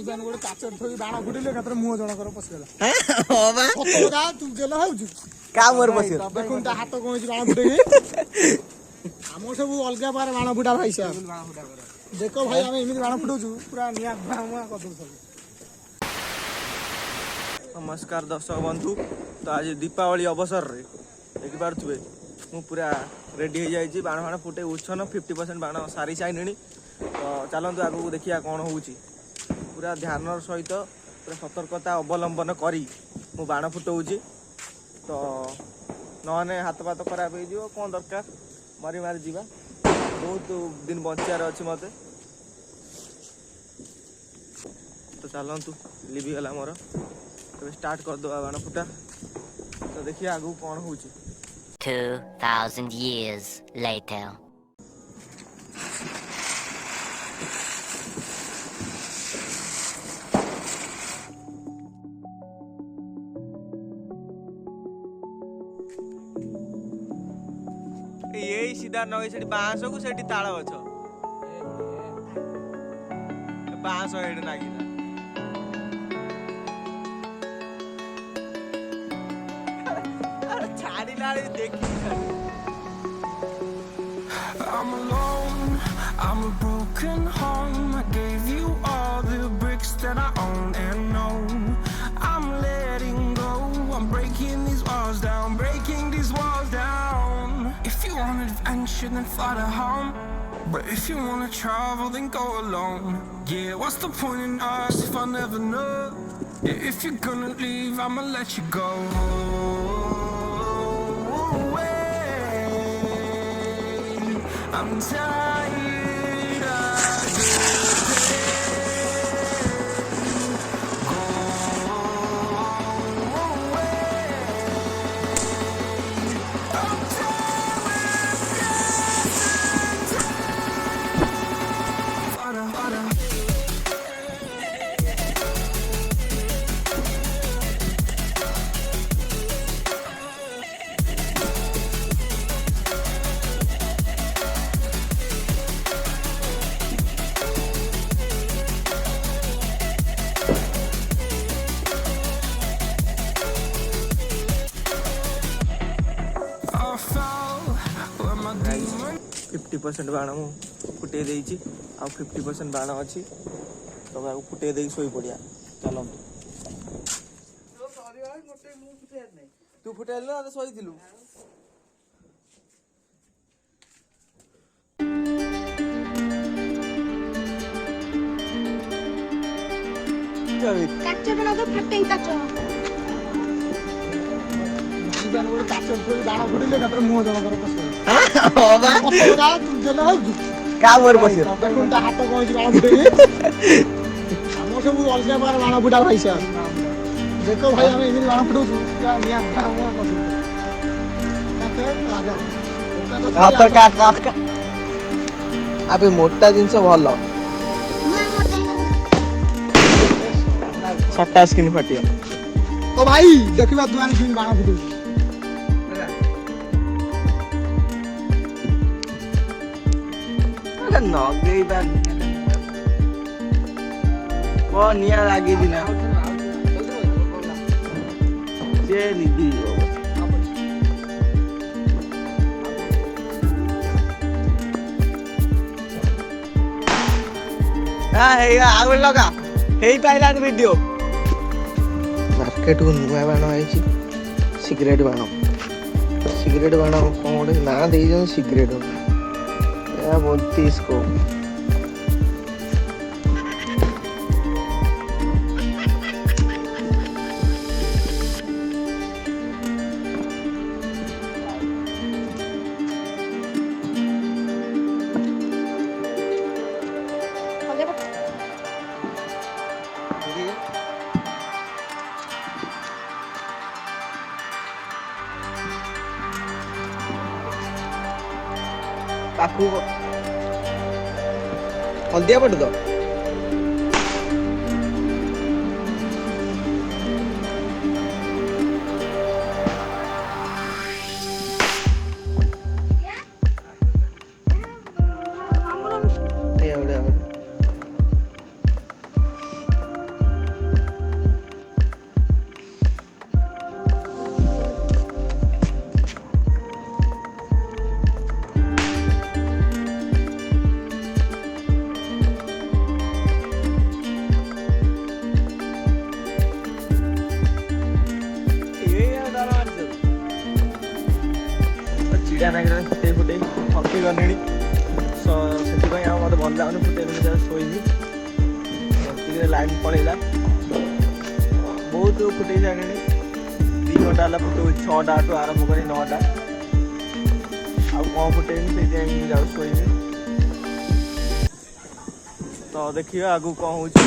ଜାଣି ଗୋଟେ କାଚର ଥୋଇ ବାଣ ଫୁଟିଲେ ଏକାଥରେ ମୁହଁ ଜଣକର ପଶିଗଲା। ହଁ ବା ସତ କଥା ତୁ ଜେଲ ହଉଛୁ କା ମୋର ପଶିଗଲା ଦେଖୁନ ତା ହାତ କଣ ହେଇଛି ବାଣ ଫୁଟେଇକି। ଆମର ସବୁ ଅଲଗା ପାର ବାଣ ଫୁଟା ଭାଇ ସାହେବ ଦେଖ ଭାଇ ଆମେ ଏମିତି ବାଣ ଫୁଟଉଛୁ ପୁରା ନିଆଁ ଧୂଆଁ ମୁଆଁ କରିଦଉ ସବୁ। नमस्कार दर्शक बंधु तो आज दीपावली अवसर रे देखिपे मु पूरा रेडी हो जाइए बाण फाण फुटे उच्छन 50% बाण सारी सारे तो चलतु आगू देखिया कौन हो पूरा ध्यान सहित पूरा सतर्कता अवलंबन करी मु बाण फुटाऊँ तो नहने हाथ पात खराब हो कौन दरकार मारी मारी जीवा बहुत दिन बचार अच्छी मत तो चलतु लिभिगला मोर तो स्टार्ट कर दो बाण फुटा तो देखिए आगू कौन हो 2000 years later. यही सीधा नई से बाँस को से ताल गछ बाँस head नागिला I'm alone, I'm a broken home. I gave you all the bricks that I own and know. I'm letting go, I'm breaking these walls down, breaking these walls down. If you want adventure, then fly to home. But if you wanna travel, then go alone. Yeah, what's the point in us if I never know? Yeah, if you're gonna leave, I'ma let you go. I'm tired of this Go away. I'm tired with this I fell where my demon 50% बाण मु फुटे देइछि आ 50% बाण अछि तो बाबू फुटे देइ सोई पड़िया चलम तू फुटेल ना तो सोई थिलु काचो बना दो फटे काचो ଜାଣି ଗୋଟେ କାଚର ଥୋଇ ବାଣ ଫୁଟିଲେ ଏକାଥରେ ମୁହଁ ଜଣକର ପଶିଗଲା। ହଁ ବା ସତ କଥା ତୁ ଜେଲ ହଉଛୁ କା ମୋର ପଶିଗଲା ଦେଖୁନ ତା ହାତ କଣ ହେଇଛି ବାଣ ଫୁଟେଇକି। ଆମର ସବୁ ଅଲଗା ପାର ବାଣ ଫୁଟା ଭାଇ ସାହେବ ଦେଖ ଭାଇ ଆମେ ଏମିତି ବାଣ ଫୁଟଉଛୁ ପୁରା ନିଆଁ ଧୂଆଁ ମୁଆଁ କରିଦଉ ହାତ କା ଆବେ ମୋଟା ଜିନିଷ ଭଲ ଛଟା ସ୍କିନ୍ ଫାଟିବ ତ ଭାଇ ଦେଖିବା ତୁ ଆମେ କେମିତି ବାଣ ଫୁଟଉଛୁ। ନଗେଇ ନିଆଁ ଲାଗିଛି ନା ସେ ନିଧି ଆଉ ଲଗା ହେଇପାରିଲାନି ଭିଡିଓ ମାର୍କେଟକୁ ନୂଆ ବାଣ ଆଇଛି ସିଗାରେଟ୍ ବାଣ କଣ ଗୋଟେ ନାଁ ଦେଇଛନ୍ତି ସିଗାରେଟ୍ बोलती इसको पाखु हल्दिया पटे तो ନାଗିରେ ଫୁଟେଇ ଥକି ଗଲିଣି। ସେଥିପାଇଁ ଆଉ ମୋତେ ଭଲ ଲାଗୁନି ଫୁଟେଇ ଶୋଇବି। ଟିକେ ଲାଇନ୍ ପଳେଇଲା, ବହୁତ ଫୁଟେଇ ସାରିଲିଣି। 2 ଘଣ୍ଟା ହେଲା ଫୁଟଉଛି, 6ଟାଠୁ ଆରମ୍ଭ କରି 9ଟା। ଆଉ କ'ଣ ଫୁଟେଇନି, ସେଇଥିପାଇଁ ଯାଉଛି ଶୋଇବି। ତ ଦେଖିବା ଆଗକୁ କ'ଣ ହେଉଛି।